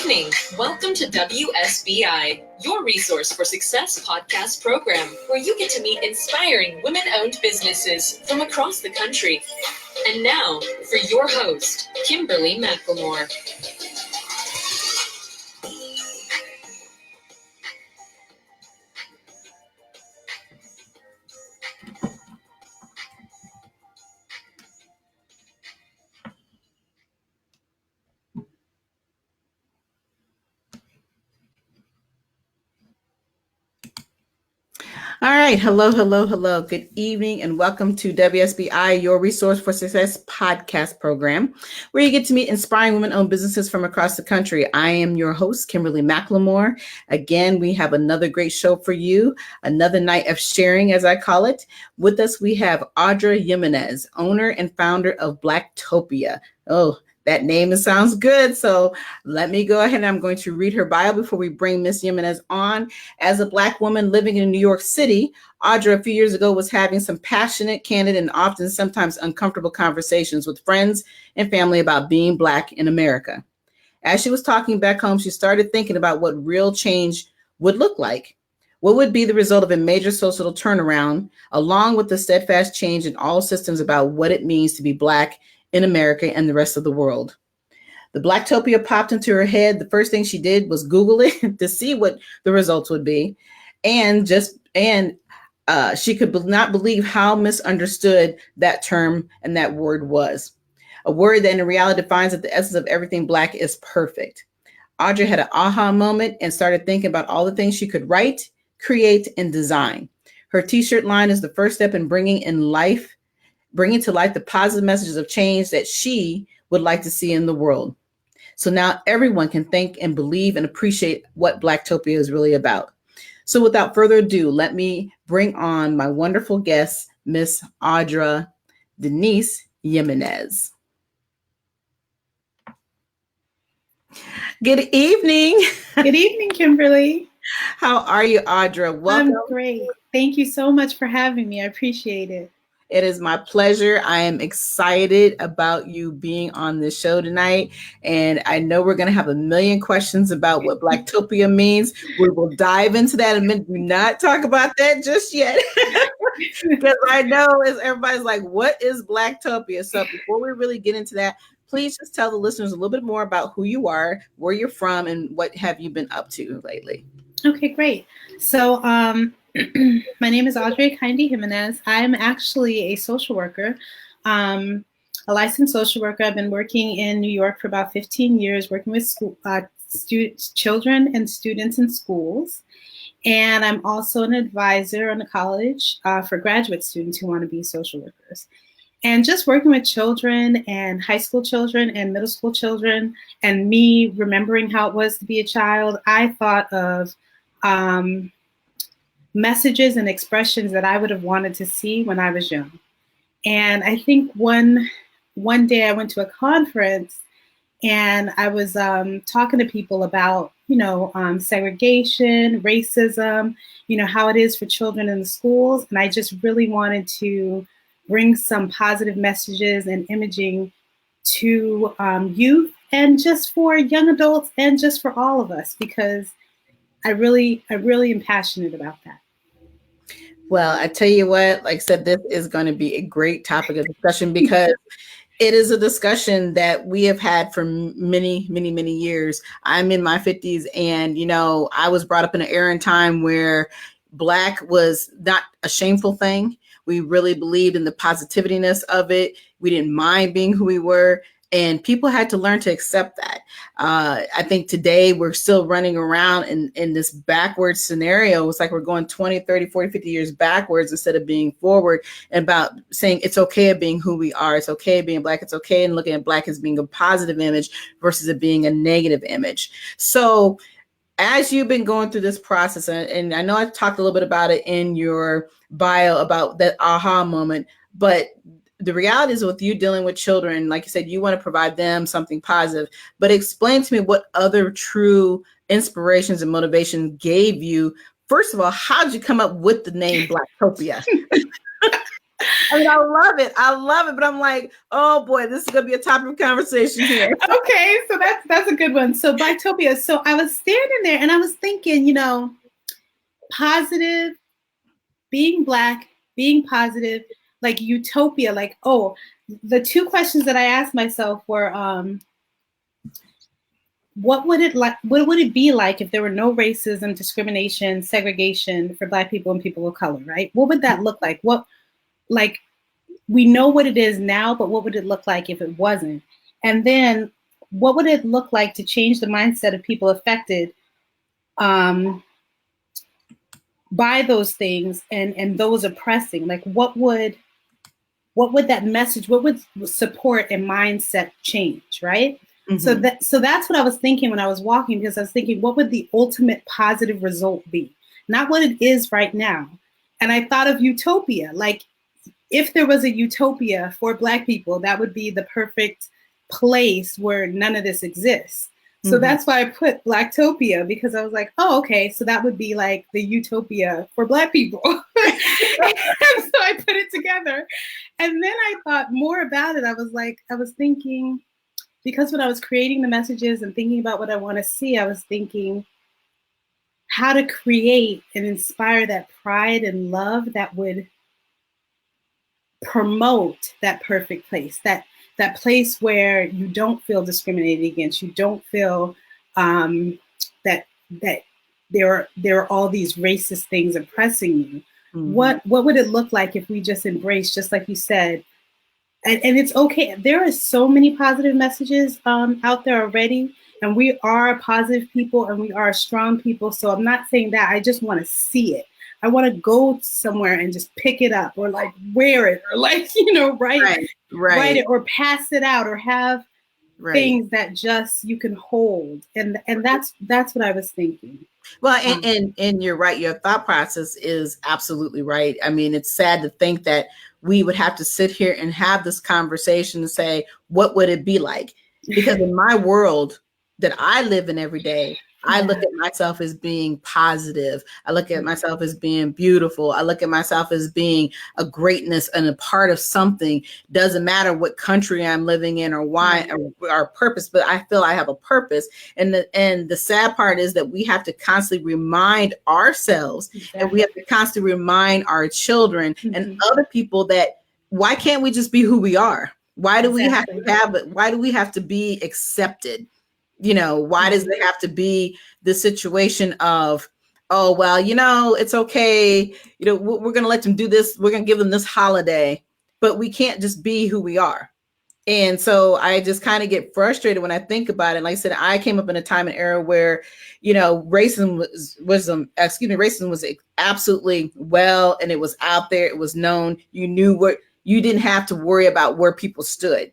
evening. Welcome to WSBI, your resource for success podcast program, where you get to meet inspiring women-owned businesses from across the country. And now, for your host, Kimberly McLemore. All right. Hello. Good evening and welcome to WSBI, your resource for success podcast program, where you get to meet inspiring women-owned businesses from across the country. I am your host, Kimberly McLemore. Again, we have another great show for you, another night of sharing, as I call it. With us, we have Audra Jimenez, owner and founder of BLACKTOPIA. Oh, that name sounds good. So let me go ahead and I'm going to read her bio before we bring Miss Jimenez on. As a Black woman living in New York City, Audra a few years ago was having some passionate, candid, and often sometimes uncomfortable conversations with friends and family about being Black in America. As she was talking back home, she started thinking about what real change would look like. What would be the result of a major social turnaround, along with the steadfast change in all systems about what it means to be Black in America and the rest of the world. The BLACKTOPIA popped into her head. The first thing she did was Google it to see what the results would be. And she could not believe how misunderstood that term and that word was. A word that in reality defines that the essence of everything Black is perfect. Audra had an aha moment and started thinking about all the things she could write, create, and design. Her t-shirt line is the first step in bringing to life the positive messages of change that she would like to see in the world. So now everyone can think and believe and appreciate what BLACKTOPIA is really about. So without further ado, let me bring on my wonderful guest, Miss Audra Denise Jimenez. Good evening. Good evening, Kimberly. How are you, Audra? Welcome. I'm great. Thank you so much for having me. I appreciate it. It is my pleasure. I am excited about you being on this show tonight. And I know we're going to have a million questions about what BLACKTOPIA means. We will dive into that in a minute. Do not talk about that just yet. Because I know everybody's like, what is BLACKTOPIA? So before we really get into that, please just tell the listeners a little bit more about who you are, where you're from, and what have you been up to lately. Okay, great. So my name is Audra Jimenez. I'm actually a social worker, a licensed social worker. I've been working in New York for about 15 years, working with children and students in schools. And I'm also an advisor on a college for graduate students who want to be social workers. And just working with children and high school children and middle school children and me remembering how it was to be a child, I thought of messages and expressions that I would have wanted to see when I was young. And I think one day I went to a conference and I was talking to people about, segregation, racism, how it is for children in the schools. And I just really wanted to bring some positive messages and imaging to youth and just for young adults and just for all of us, because I really am passionate about that. Well, I tell you what, like I said, this is going to be a great topic of discussion because it is a discussion that we have had for many, many, many years. I'm in my 50s and, I was brought up in an era and time where Black was not a shameful thing. We really believed in the positivityness of it. We didn't mind being who we were. And people had to learn to accept that. I think today we're still running around in this backwards scenario. It's like we're going 20, 30, 40, 50 years backwards instead of being forward, and about saying it's okay of being who we are. It's okay being Black. It's okay and looking at Black as being a positive image versus it being a negative image. So as you've been going through this process, and I know I talked a little bit about it in your bio about that aha moment, but the reality is with you dealing with children, like you said, you want to provide them something positive, but explain to me what other true inspirations and motivation gave you. First of all, how did you come up with the name BLACKTOPIA? I mean, I love it. I love it. But I'm like, oh boy, this is going to be a topic of conversation here. Okay, so that's a good one. So BLACKTOPIA. So I was standing there and I was thinking, positive, being Black, being positive, like utopia, like, oh, the two questions that I asked myself were, what would it be like if there were no racism, discrimination, segregation for Black people and people of color, right? What would that look like? We know what it is now, but what would it look like if it wasn't? And then what would it look like to change the mindset of people affected by those things and those oppressing? Like, what would that message, what would support a mindset change, right? Mm-hmm. So that's what I was thinking when I was walking, because I was thinking, what would the ultimate positive result be? Not what it is right now. And I thought of utopia. Like, if there was a utopia for Black people, that would be the perfect place where none of this exists. So mm-hmm. That's why I put BLACKTOPIA, because I was like, oh, okay, so that would be like the utopia for Black people. And so I put it together. And then I thought more about it. I was thinking, because when I was creating the messages and thinking about what I want to see, I was thinking how to create and inspire that pride and love that would promote that perfect place, that place where you don't feel discriminated against, you don't feel that there are all these racist things oppressing you. Mm-hmm. What would it look like if we just embrace, just like you said, and it's okay. There are so many positive messages out there already, and we are positive people and we are strong people. So I'm not saying that. I just want to see it. I want to go somewhere and just pick it up, or like wear it, or like, write it, or pass it out, or have things that just you can hold. And that's what I was thinking. Well, and you're right. Your thought process is absolutely right. I mean, it's sad to think that we would have to sit here and have this conversation and say, what would it be like? Because in my world that I live in every day, I look at myself as being positive. I look at myself as being beautiful. I look at myself as being a greatness and a part of something. Doesn't matter what country I'm living in or why or our purpose, but I feel I have a purpose. And the sad part is that we have to constantly remind ourselves, and we have to constantly remind our children and other people that why can't we just be who we are? Why do we have to have it? Why do we have to be accepted? Why does it have to be the situation of, oh, well, it's okay. We're going to let them do this. We're going to give them this holiday, but we can't just be who we are. And so I just kind of get frustrated when I think about it. Like I said, I came up in a time and era where, racism was absolutely well, and it was out there. It was known. You knew you didn't have to worry about where people stood.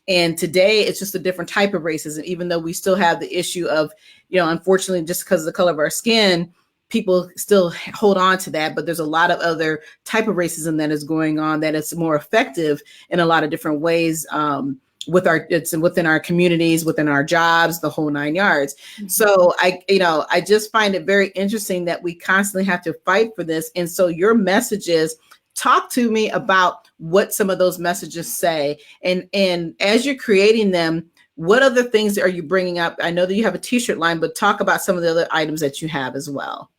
And today it's just a different type of racism, even though we still have the issue of, unfortunately, just because of the color of our skin, people still hold on to that. But there's a lot of other type of racism that is going on that is more effective in a lot of different ways within our communities, within our jobs, the whole 9 yards. Mm-hmm. So I just find it very interesting that we constantly have to fight for this. And so your messages, talk to me about what some of those messages say. And as you're creating them, what other things are you bringing up? I know that you have a t-shirt line, but talk about some of the other items that you have as well.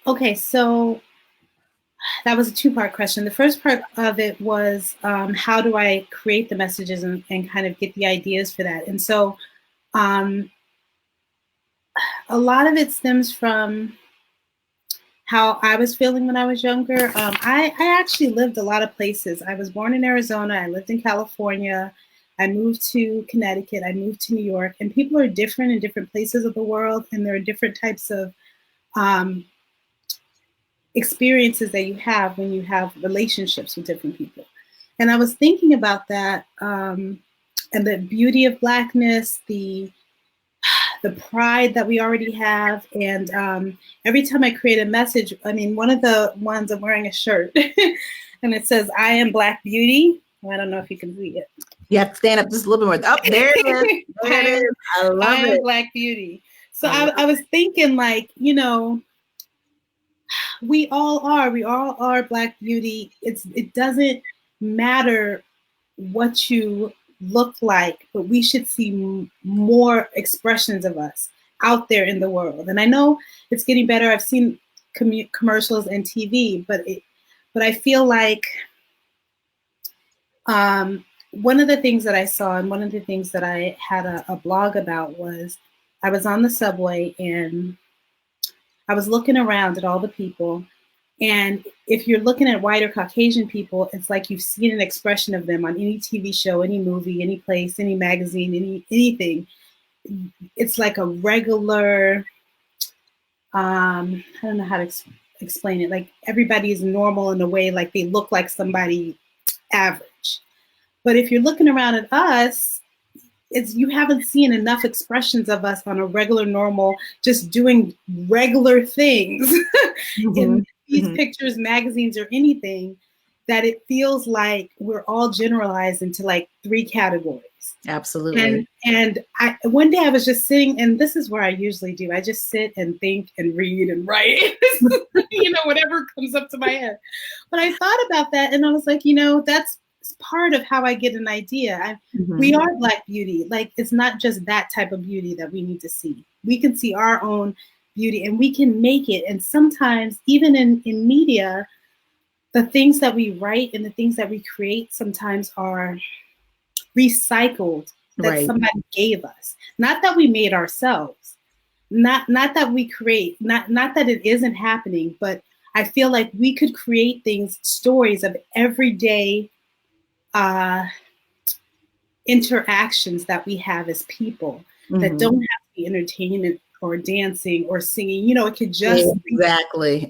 Okay, so that was a two-part question. The first part of it was how do I create the messages and kind of get the ideas for that? And so a lot of it stems from how I was feeling when I was younger. I actually lived a lot of places. I was born in Arizona. I lived in California. I moved to Connecticut. I moved to New York. And people are different in different places of the world. And there are different types of experiences that you have when you have relationships with different people. And I was thinking about that and the beauty of Blackness, the pride that we already have. And every time I create a message, one of the ones, I'm wearing a shirt and it says, I am Black Beauty. I don't know if you can see it. You have to stand up just a little bit more. Oh, there it is. There it is. I love it. I am Black Beauty. So I was thinking, like, we all are Black beauty. It doesn't matter what you look like, but we should see more expressions of us out there in the world. And I know it's getting better. I've seen commercials and TV, but I feel like one of the things that I saw, and one of the things that I had a blog about, was I was on the subway and I was looking around at all the people. And if you're looking at white or Caucasian people, it's like you've seen an expression of them on any TV show, any movie, any place, any magazine, anything. It's like a regular, I don't know how to explain it. Like everybody is normal in a way, like they look like somebody average. But if you're looking around at us, you haven't seen enough expressions of us on a regular, normal, just doing regular things in these pictures, magazines, or anything, that it feels like we're all generalized into like 3 categories. Absolutely. And one day I was just sitting, and this is where I usually do. I just sit and think and read and write, whatever comes up to my head. But I thought about that and I was like, that's part of how I get an idea. We are Black beauty. Like, it's not just that type of beauty that we need to see. We can see our own beauty and we can make it. And sometimes even in media, the things that we write and the things that we create sometimes are recycled that somebody gave us. Not that we made ourselves. Not that we create, not that it isn't happening, but I feel like we could create things, stories of everyday interactions that we have as people that don't have to be entertainment or dancing or singing. You know, it could just exactly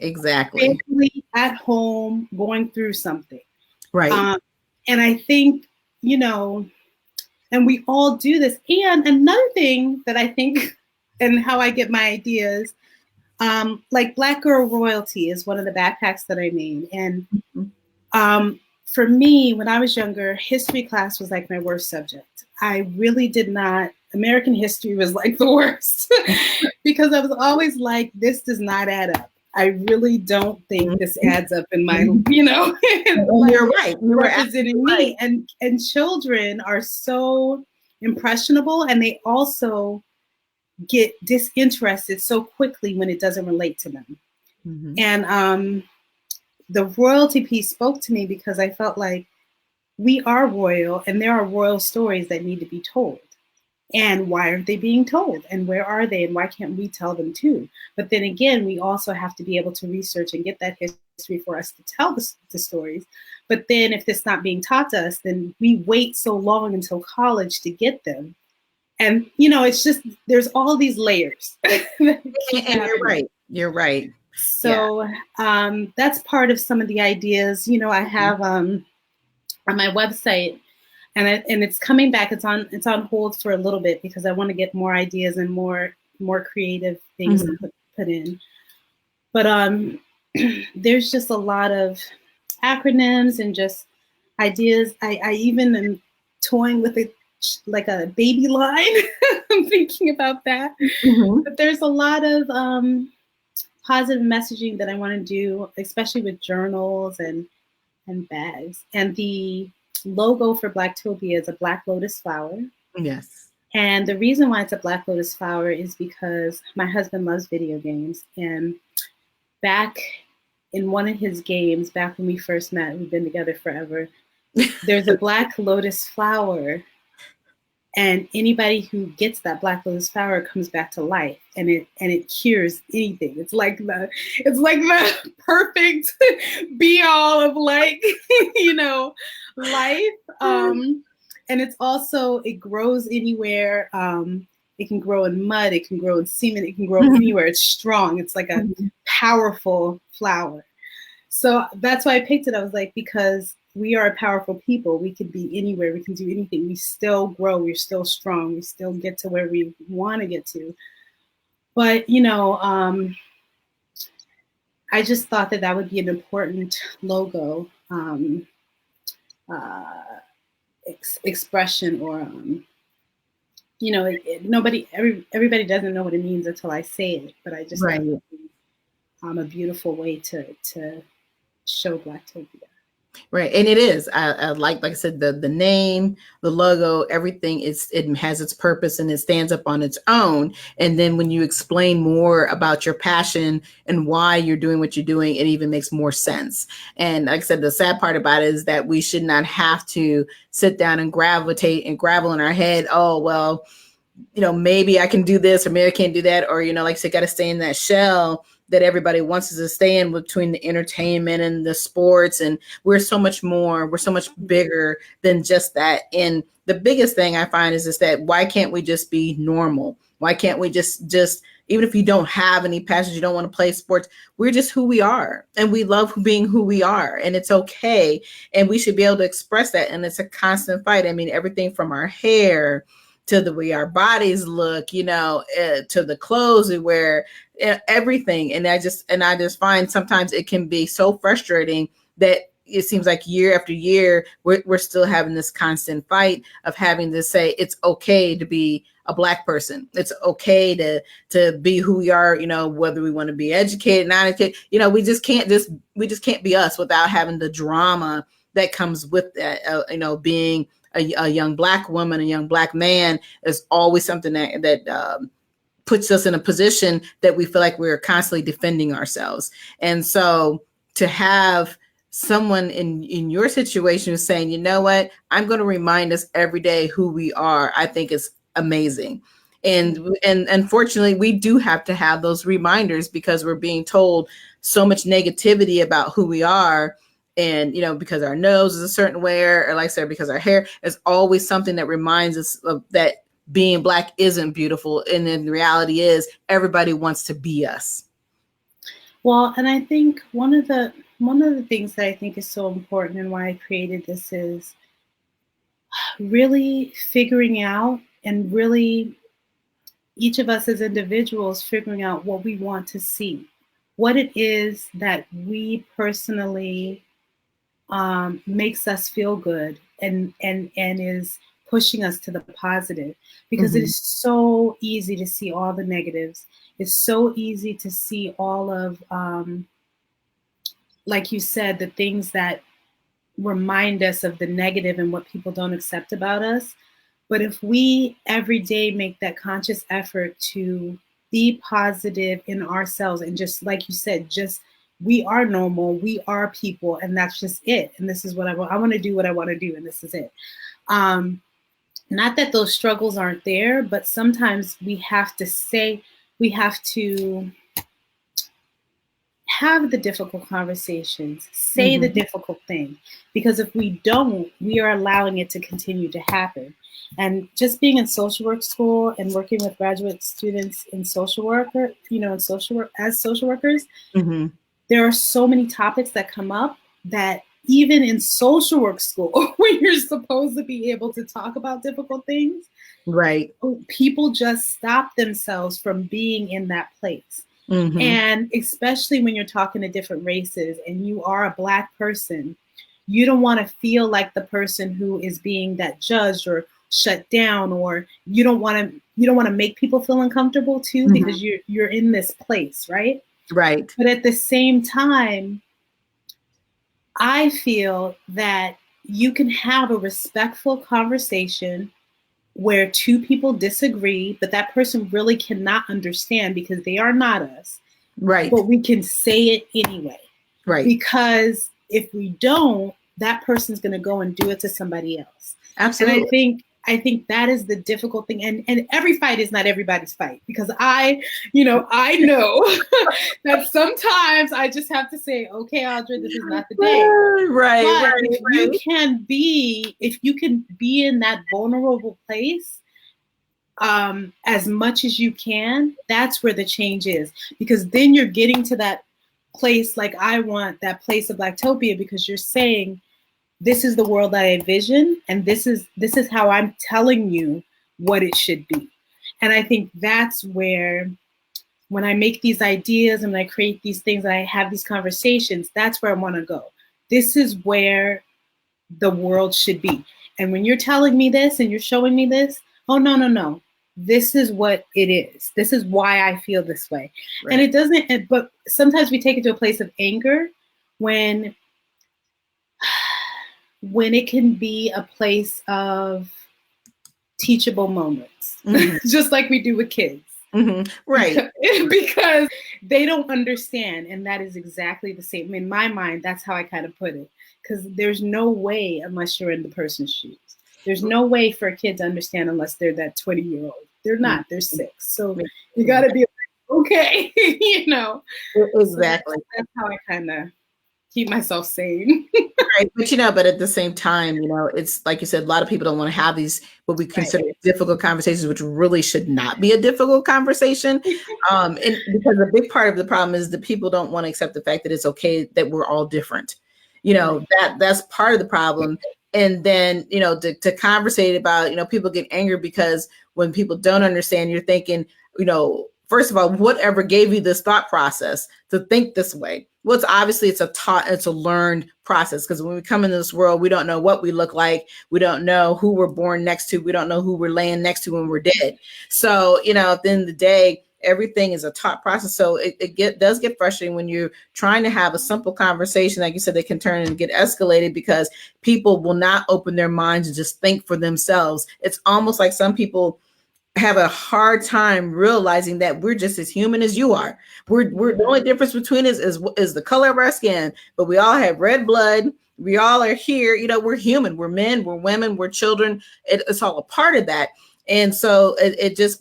be at home going through something. Right. And I think, you know, and we all do this. And another thing that I think, and how I get my ideas, like Black Girl Royalty is one of the backpacks that I made. And for me, when I was younger, history class was like my worst subject. I really did not, American history was like the worst because I was always like, this does not add up. I really don't think this adds up in my, you know. Well, you're right. You were representing me. Right. And children are so impressionable, and they also get disinterested so quickly when it doesn't relate to them. And the royalty piece spoke to me because I felt like we are royal and there are royal stories that need to be told. And why aren't they being told? And where are they? And why can't we tell them too? But then again, we also have to be able to research and get that history for us to tell the stories. But then if it's not being taught to us, then we wait so long until college to get them. And, you know, it's just, there's all these layers. And you're right. You're right. So that's part of some of the ideas. You know, I have on my website, and it's coming back. It's on hold for a little bit because I want to get more ideas and more creative things to put in. But there's just a lot of acronyms and just ideas. I even am toying with like a baby line. I'm thinking about that. But there's a lot of positive messaging that I want to do, especially with journals and bags. And the logo for Blacktopia is a black lotus flower. Yes. And the reason why it's a black lotus flower is because my husband loves video games. And back in one of his games, back when we first met, we've been together forever, there's a black lotus flower. And anybody who gets that black lotus flower comes back to life, and it cures anything. It's like the perfect be all of, like, you know, life. And it's also, it grows anywhere. It can grow in mud. It can grow in cement. It can grow anywhere. It's strong. It's like a powerful flower. So that's why I picked it. I was like, because we are powerful people. We could be anywhere. We can do anything. We still grow. We're still strong. We still get to where we want to get to. But, you know, I just thought that would be an important logo expression, or, you know, everybody doesn't know what it means until I say it. But I just thought it would be a beautiful way to show Blacktopia. Right. And it is. I like I said, the name, the logo, everything it has its purpose and it stands up on its own. And then when you explain more about your passion and why you're doing what you're doing, it even makes more sense. And like I said, the sad part about it is that we should not have to sit down and gravitate and gravel in our head. Oh, well, maybe I can do this or maybe I can't do that. Or, like I said, got to stay in that shell that everybody wants us to stay in between the entertainment and the sports. And we're so much bigger than just that. And the biggest thing I find is that why can't we just be normal? Why can't we just even if you don't have any passions, you don't want to play sports, we're just who we are. And we love being who we are. And it's okay. And we should be able to express that. And it's a constant fight. I mean, everything from our hair to the way our bodies look, to the clothes we wear, everything. And I just find sometimes it can be so frustrating that it seems like year after year, we're still having this constant fight of having to say it's okay to be a Black person. It's okay to be who we are, whether we want to be educated, not educated, we just can't be us without having the drama that comes with that, being a young Black woman, a young Black man is always something that puts us in a position that we feel like we're constantly defending ourselves. And so to have someone in your situation who's saying, you know what, I'm going to remind us every day who we are, I think is amazing. And unfortunately, we do have to have those reminders because we're being told so much negativity about who we are. And, because our nose is a certain way, or like I said, because our hair is always something that reminds us of that being Black isn't beautiful. And then the reality is everybody wants to be us. Well, and I think one of the things that I think is so important and why I created this is really figuring out, and really each of us as individuals figuring out what we want to see, what it is that we personally makes us feel good and is pushing us to the positive, because it is so easy to see all the negatives. It's so easy to see all of, like you said, the things that remind us of the negative and what people don't accept about us. But if we every day make that conscious effort to be positive in ourselves, and just like you said, we are normal, we are people, and that's just it. And this is what I want to do what I want to do, and this is it. Not that those struggles aren't there, but sometimes we have to have the difficult conversations, say the difficult thing, because if we don't, we are allowing it to continue to happen. And just being in social work school and working with graduate students in social work, as social workers, there are so many topics that come up that even in social work school, when you're supposed to be able to talk about difficult things, right? People just stop themselves from being in that place. And especially when you're talking to different races and you are a Black person, you don't want to feel like the person who is being that judged or shut down, or you don't want to make people feel uncomfortable too, because you're in this place, right? Right. But at the same time, I feel that you can have a respectful conversation where two people disagree, but that person really cannot understand because they are not us. Right. But we can say it anyway. Right. Because if we don't, that person's going to go and do it to somebody else. Absolutely. And I think that is the difficult thing. And every fight is not everybody's fight, because I know that sometimes I just have to say, okay, Audra, this is not the day. Right. But if you can be in that vulnerable place, as much as you can, that's where the change is. Because then you're getting to that place, like I want that place of Blacktopia, because you're saying, this is the world that I envision, and this is how I'm telling you what it should be. And I think that's where, when I make these ideas and I create these things and I have these conversations, that's where I want to go. This is where the world should be. And when you're telling me this and you're showing me this, oh, no. this is what it is. This is why I feel this way. Right. And it doesn't, but sometimes we take it to a place of anger when it can be a place of teachable moments, just like we do with kids. Right. Because they don't understand. And that is exactly the same. In my mind, that's how I kind of put it. Because there's no way, unless you're in the person's shoes, there's no way for a kid to understand unless they're that 20-year-old. They're not. They're 6. So you got to be like, okay, you know. Exactly. So that's how I kind of keep myself sane. Right. But, you know, but at the same time, you know, it's like you said, a lot of people don't want to have these, what we consider difficult conversations, which really should not be a difficult conversation. And because a big part of the problem is that people don't want to accept the fact that it's okay that we're all different. You know, that's part of the problem. And then, you know, to conversate about, you know, people get angry because when people don't understand, you're thinking, you know, first of all, whatever gave you this thought process to think this way? Well, it's a learned process, because when we come into this world, we don't know what we look like. We don't know who we're born next to. We don't know who we're laying next to when we're dead. So, you know, at the end of the day, everything is a taught process. So it does get frustrating when you're trying to have a simple conversation. Like you said, they can turn and get escalated because people will not open their minds and just think for themselves. It's almost like some people have a hard time realizing that we're just as human as you are. We're the only difference between us is the color of our skin, but we all have red blood. We all are here. You know, we're human. We're men. We're women. We're children. It's all a part of that. And so it just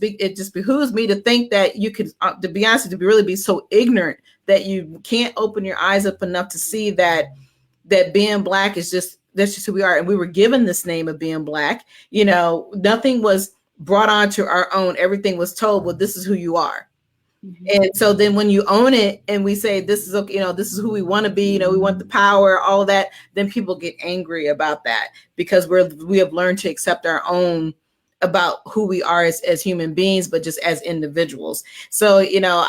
behooves me to think that you could, to be honest, to really be so ignorant that you can't open your eyes up enough to see that being Black is that's just who we are. And we were given this name of being Black. You know, nothing was brought onto our own. Everything was told, well, this is who you are. And so then when you own it and we say, this is okay, you know, this is who we want to be, you know, we want the power, all of that, then people get angry about that because we have learned to accept our own about who we are as human beings, but just as individuals. So, you know,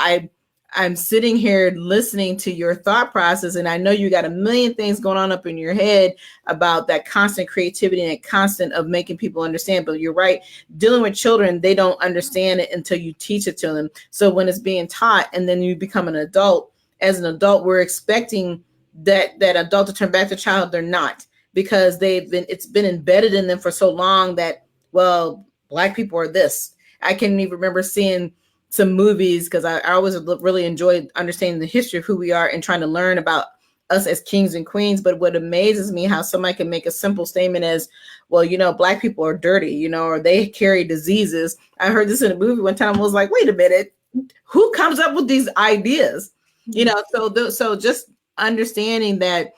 I'm sitting here listening to your thought process, and I know you got a million things going on up in your head about that constant creativity and constant of making people understand. But you're right, dealing with children, they don't understand it until you teach it to them. So when it's being taught and then you become an adult, as an adult, we're expecting that adult to turn back to child. They're not, because it's been embedded in them for so long that, well, Black people are this. I can't even remember seeing some movies, because I always really enjoyed understanding the history of who we are and trying to learn about us as kings and queens. But what amazes me, how somebody can make a simple statement as, well, you know, Black people are dirty, you know, or they carry diseases. I heard this in a movie one time and was like, wait a minute, who comes up with these ideas? You know, so just understanding that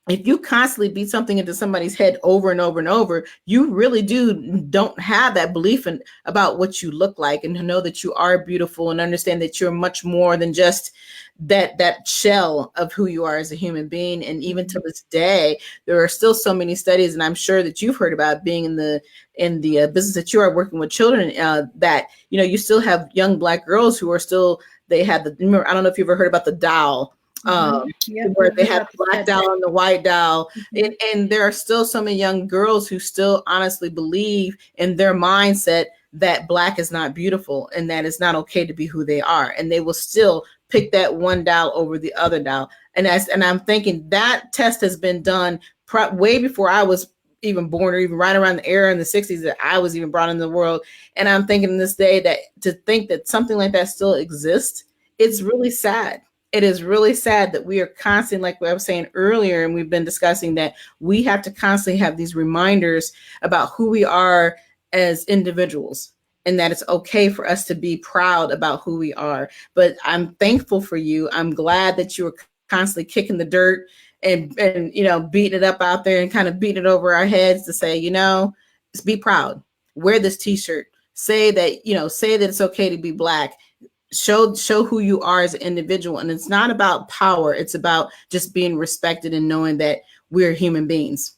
if you constantly beat something into somebody's head over and over and over, you really don't have that belief about what you look like, and to know that you are beautiful and understand that you're much more than just that shell of who you are as a human being. And even to this day, there are still so many studies, and I'm sure that you've heard about being in the business that you are working with children, that, you know, you still have young Black girls who are still, I don't know if you've ever heard about the doll. Where they have the Black doll and the white doll. And there are still so many young girls who still honestly believe in their mindset that Black is not beautiful and that it's not okay to be who they are. And they will still pick that one doll over the other doll. And I'm thinking that test has been done way before I was even born, or even right around the era in the 60s that I was even brought into the world. And I'm thinking this day that to think that something like that still exists, it's really sad. It is really sad that we are constantly, like what I was saying earlier, and we've been discussing, that we have to constantly have these reminders about who we are as individuals, and that it's okay for us to be proud about who we are. But I'm thankful for you. I'm glad that you were constantly kicking the dirt and you know, beating it up out there and kind of beating it over our heads to say, you know, just be proud. Wear this T-shirt. Say that it's okay to be Black. Show who you are as an individual. And it's not about power. It's about just being respected and knowing that we're human beings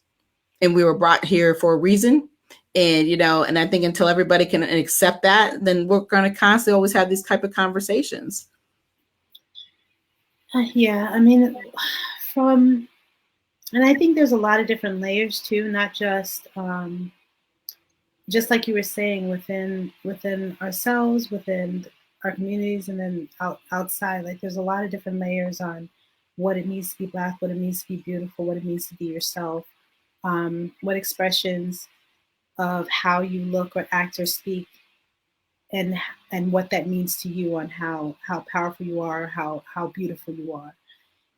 and we were brought here for a reason. And, you know, and I think until everybody can accept that, then we're going to constantly always have these type of conversations. Yeah, I mean, and I think there's a lot of different layers too, not just just like you were saying, within ourselves, within our communities, and then outside, like there's a lot of different layers on what it means to be Black, what it means to be beautiful, what it means to be yourself, what expressions of how you look or act or speak, and what that means to you, on how powerful you are, how beautiful you are.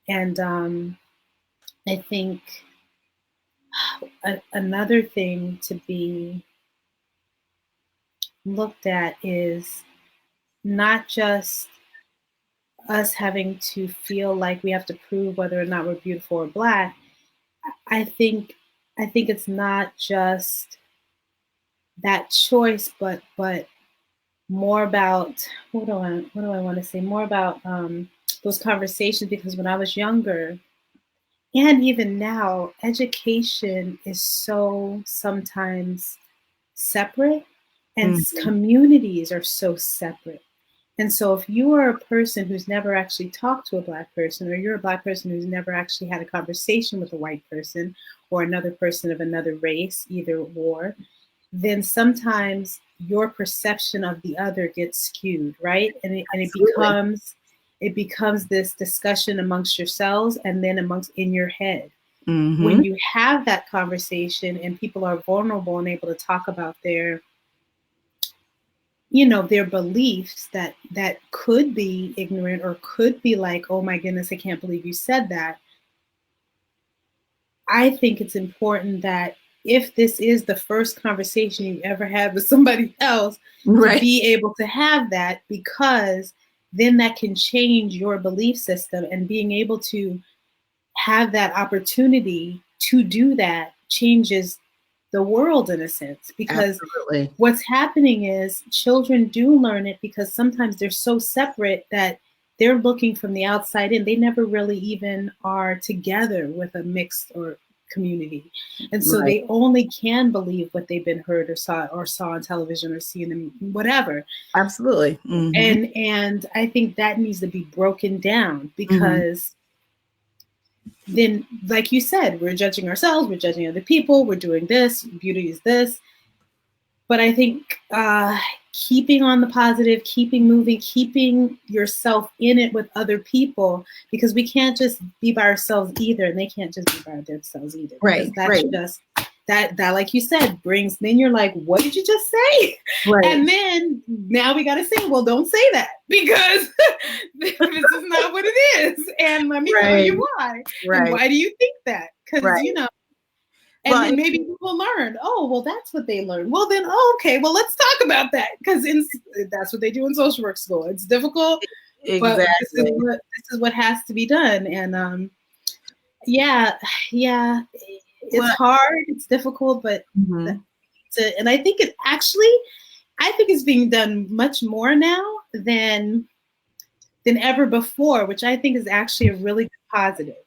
And I think another thing to be looked at is not just us having to feel like we have to prove whether or not we're beautiful or Black. I think it's not just that choice, but more about what do I want to say? More about those conversations, because when I was younger, and even now, education is so sometimes separate, and communities are so separate. And so if you are a person who's never actually talked to a Black person, or you're a Black person who's never actually had a conversation with a white person or another person of another race, either or, then sometimes your perception of the other gets skewed, right? And it becomes this discussion amongst yourselves, and then in your head. When you have that conversation and people are vulnerable and able to talk about their beliefs that could be ignorant, or could be like, oh my goodness, I can't believe you said that. I think it's important that if this is the first conversation you ever had with somebody else, to be able to have that, because then that can change your belief system, and being able to have that opportunity to do that changes the world in a sense, because what's happening is children do learn it, because sometimes they're so separate that they're looking from the outside in. They never really even are together with a mixed or community, and so they only can believe what they've been heard or saw on television, or seen in whatever. Absolutely. And I think that needs to be broken down, because then, like you said, we're judging ourselves, we're judging other people, we're doing this, beauty is this. But I think keeping on the positive, keeping moving, keeping yourself in it with other people, because we can't just be by ourselves either, and they can't just be by themselves either. That's just that, like you said, brings, then you're like, what did you just say? And then now we got to say, well, don't say that, because this is not what it is. And let me tell you why. And why do you think that? Because, and then maybe people learn, oh, well, that's what they learned. Well, then, okay, well, let's talk about that. Because that's what they do in social work school. It's difficult, but this is what has to be done. And it's hard, it's difficult, but and I think it's being done much more now than ever before, which I think is actually a really good positive.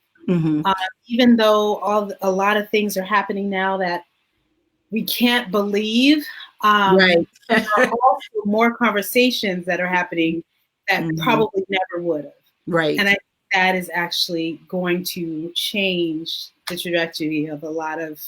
Even though a lot of things are happening now that we can't believe, there are also more conversations that are happening that probably never would have. And I think that is actually going to change the trajectory of a lot of,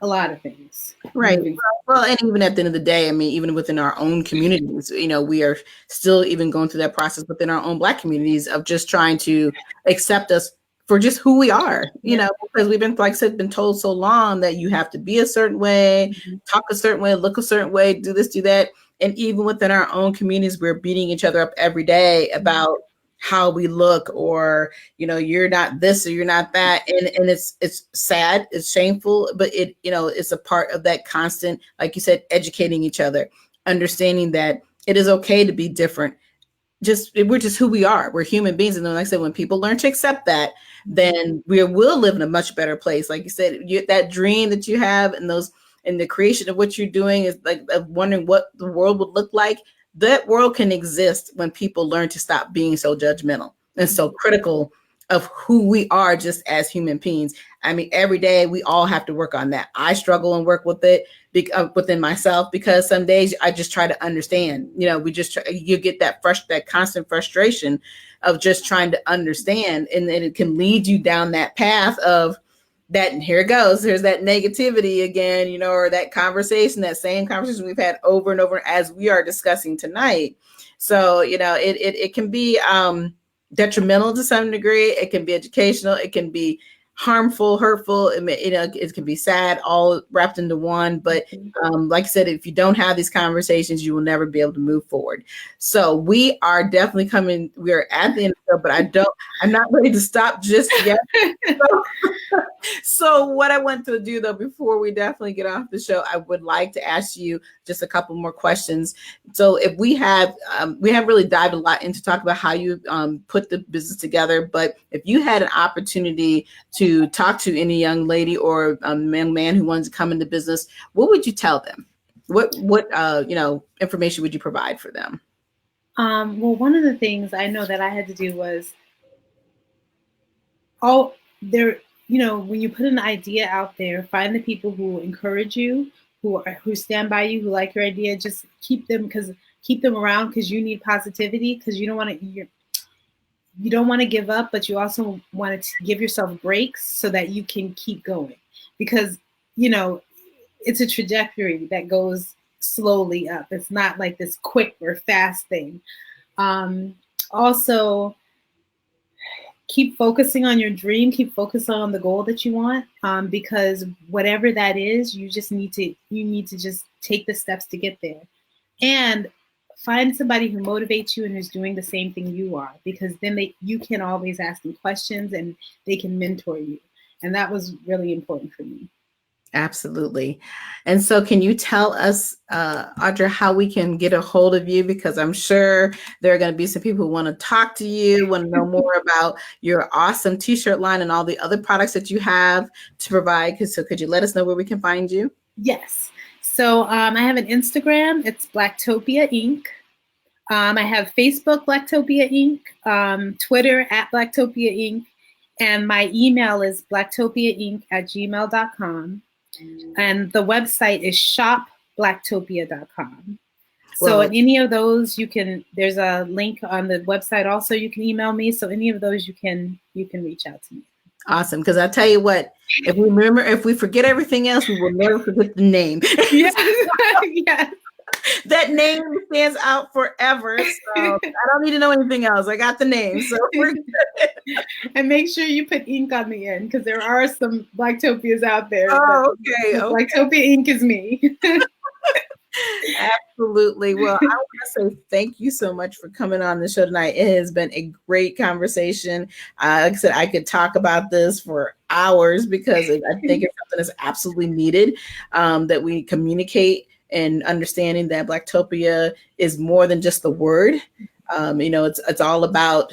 a lot of things. Well, and even at the end of the day, I mean, even within our own communities, we are still even going through that process within our own Black communities of just trying to accept us for just who we are, because we've been, like I said, been told so long that you have to be a certain way, talk a certain way, look a certain way, do this, do that. And even within our own communities, we're beating each other up every day about how we look, or you're not this or you're not that, and it's sad, it's shameful, but it's a part of that constant, like you said, educating each other, understanding that it is okay to be different. We're just who we are. We're human beings, and then, like I said, when people learn to accept that, then we will live in a much better place. Like you said, that dream that you have, and the creation of what you're doing is like wondering what the world would look like. That world can exist when people learn to stop being so judgmental and so critical of who we are just as human beings. I mean, every day we all have to work on that. I struggle and work with it within myself, because some days I just try to understand. You get that constant frustration of just trying to understand, and then it can lead you down that path of that, and here it goes, there's that negativity again, you know, or that conversation, that same conversation we've had over and over as we are discussing tonight. So, you know, it can be detrimental to some degree. It can be educational. It can be harmful, hurtful. It can be sad, all wrapped into one. But like I said, if you don't have these conversations, you will never be able to move forward. So we are definitely we are at the end of the show, but I'm not ready to stop just yet. So what I want to do though, before we definitely get off the show, I would like to ask you just a couple more questions. So if we have really dived a lot into talk about how you put the business together, but if you had an opportunity to talk to any young lady or young man who wants to come into business, what would you tell them? What information would you provide for them? Well, one of the things I know that I had to do was when you put an idea out there, find the people who encourage you, who stand by you, who like your idea. Just keep them around because you need positivity, because you don't want to give up, but you also want to give yourself breaks so that you can keep going, because it's a trajectory that goes slowly up. It's not like this quick or fast thing. Also, keep focusing on your dream, keep focusing on the goal that you want, because whatever that is, you need to just take the steps to get there. And find somebody who motivates you and who's doing the same thing you are, because then you can always ask them questions and they can mentor you. And that was really important for me. Absolutely. And so can you tell us, Audra, how we can get a hold of you? Because I'm sure there are going to be some people who want to talk to you, want to know more about your awesome t-shirt line and all the other products that you have to provide. So could you let us know where we can find you? Yes. So I have an Instagram. It's BLACKTOPIA Inc. I have Facebook, BLACKTOPIA Inc., Twitter @BLACKTOPIA Inc., and my email is blacktopiainc@gmail.com. And the website is shopblacktopia.com. So in any of those, there's a link on the website. Also, you can email me. So any of those, you can reach out to me. Awesome. Because I tell you what, if we forget everything else, we will never forget the name. Yes. Yes. That name stands out forever. So I don't need to know anything else. I got the name. So we're good. And make sure you put ink on the end, because there are some Blacktopias out there. Oh, okay. Blacktopia Inc. is me. Absolutely. Well, I want to say thank you so much for coming on the show tonight. It has been a great conversation. Like I said, I could talk about this for hours, because I think it's something that's absolutely needed, that we communicate, and understanding that Blacktopia is more than just the word. It's all about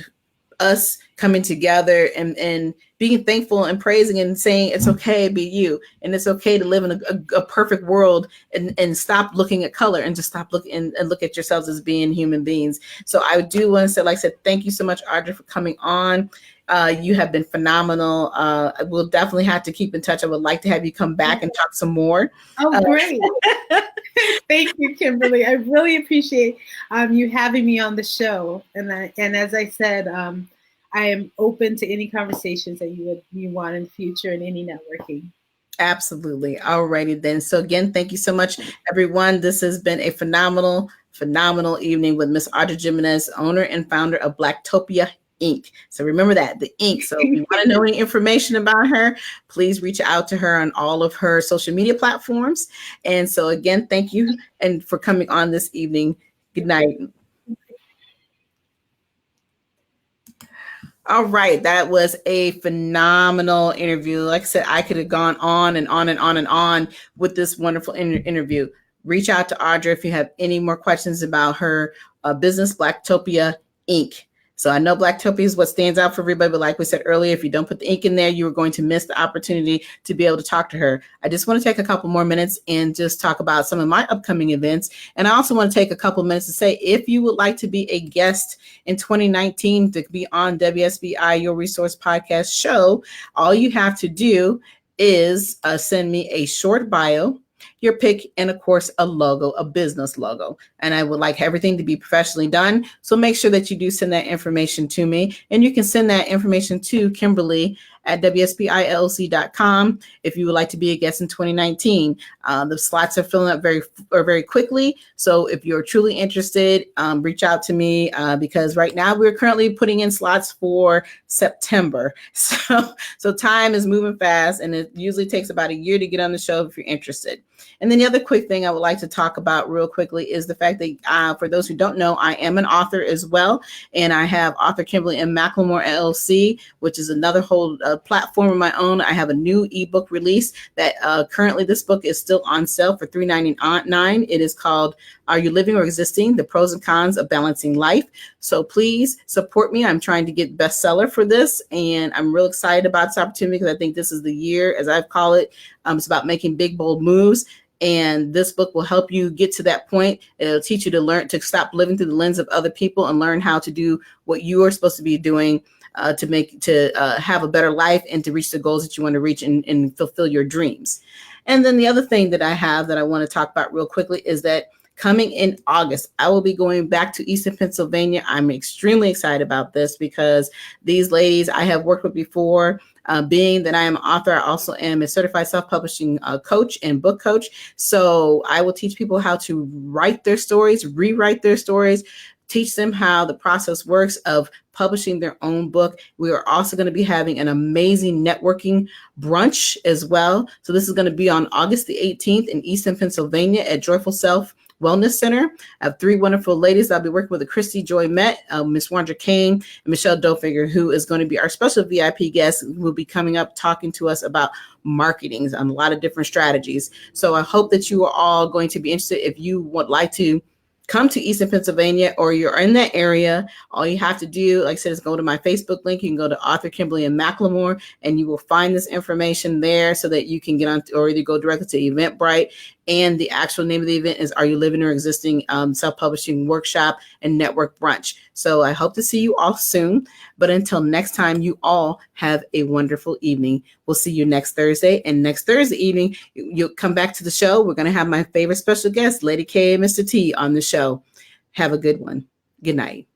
us coming together and being thankful and praising and saying it's okay to be you, and it's okay to live in a perfect world, and stop looking at color and just stop looking and look at yourselves as being human beings. So I do want to say, like I said, thank you so much, Audra, for coming on. You have been phenomenal. We'll definitely have to keep in touch. I would like to have you come back and talk some more. Oh, great. Thank you, Kimberly. I really appreciate you having me on the show. And as I said, I am open to any conversations that you want in the future, and any networking. Absolutely. All righty then. So again, thank you so much, everyone. This has been a phenomenal evening with Miss Audra Jimenez, owner and founder of Blacktopia Inc. So remember that, the Inc. So if you want to know any information about her, please reach out to her on all of her social media platforms. And so again, thank you and for coming on this evening. Good night. All right, that was a phenomenal interview. Like I said, I could have gone on and on and on and on with this wonderful interview. Reach out to Audra if you have any more questions about her business, Blacktopia Inc. So I know Blacktopia is what stands out for everybody, but like we said earlier, if you don't put the ink in there, you are going to miss the opportunity to be able to talk to her. I just want to take a couple more minutes and just talk about some of my upcoming events. And I also want to take a couple minutes to say, if you would like to be a guest in 2019 to be on WSBI, Your Resource Podcast show, all you have to do is send me a short bio. your pick, and of course, a logo, a business logo. And I would like everything to be professionally done. So make sure that you do send that information to me. And you can send that information to Kimberly at WSBILLC.com if you would like to be a guest in 2019. The slots are filling up very quickly. So if you're truly interested, reach out to me because right now we're currently putting in slots for September. So time is moving fast, and it usually takes about a year to get on the show if you're interested. And then the other quick thing I would like to talk about real quickly is the fact that for those who don't know, I am an author as well. And I have author Kimberly and McLemore LLC, which is another whole platform of my own. I have a new ebook release that currently this book is still on sale for $3.99. It is called Are You Living or Existing? The Pros and Cons of Balancing Life. So please support me. I'm trying to get bestseller for this, and I'm real excited about this opportunity because I think this is the year, as I call it. It's about making big, bold moves. And this book will help you get to that point. It'll teach you to learn to stop living through the lens of other people and learn how to do what you are supposed to be doing to have a better life and to reach the goals that you want to reach and fulfill your dreams. And then the other thing that I have that I want to talk about real quickly is that coming in August, I will be going back to Eastern Pennsylvania. I'm extremely excited about this because these ladies I have worked with before. Being that I am an author, I also am a certified self-publishing coach and book coach. So I will teach people how to write their stories, rewrite their stories, teach them how the process works of publishing their own book. We are also going to be having an amazing networking brunch as well. So this is going to be on August the 18th in Eastern Pennsylvania at Joyful Self Wellness Center. I have three wonderful ladies. I'll be working with Christy Joy Met, Miss Wanda Kane, and Michelle Dofinger, who is going to be our special VIP guest, who will be coming up talking to us about marketing and a lot of different strategies. So I hope that you are all going to be interested. If you would like to come to Eastern Pennsylvania or you're in that area, all you have to do, like I said, is go to my Facebook link. You can go to author Kimberly and McLemore, and you will find this information there so that you can get on or either go directly to Eventbrite. And the actual name of the event is Are You Living or Existing? Self-Publishing Workshop and Network Brunch. So I hope to see you all soon. But until next time, you all have a wonderful evening. We'll see you next Thursday. And next Thursday evening, you'll come back to the show. We're going to have my favorite special guest, Lady K and Mr. T, on the show. Have a good one. Good night.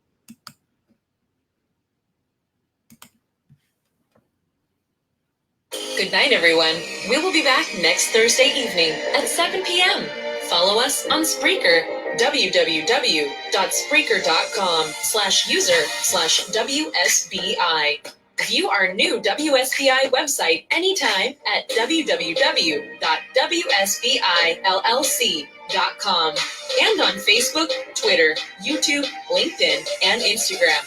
Good night, everyone. We will be back next Thursday evening at 7 p.m. Follow us on Spreaker, www.spreaker.com/user/WSBI. View our new WSBI website anytime at www.WSBILLC.com and on Facebook, Twitter, YouTube, LinkedIn, and Instagram.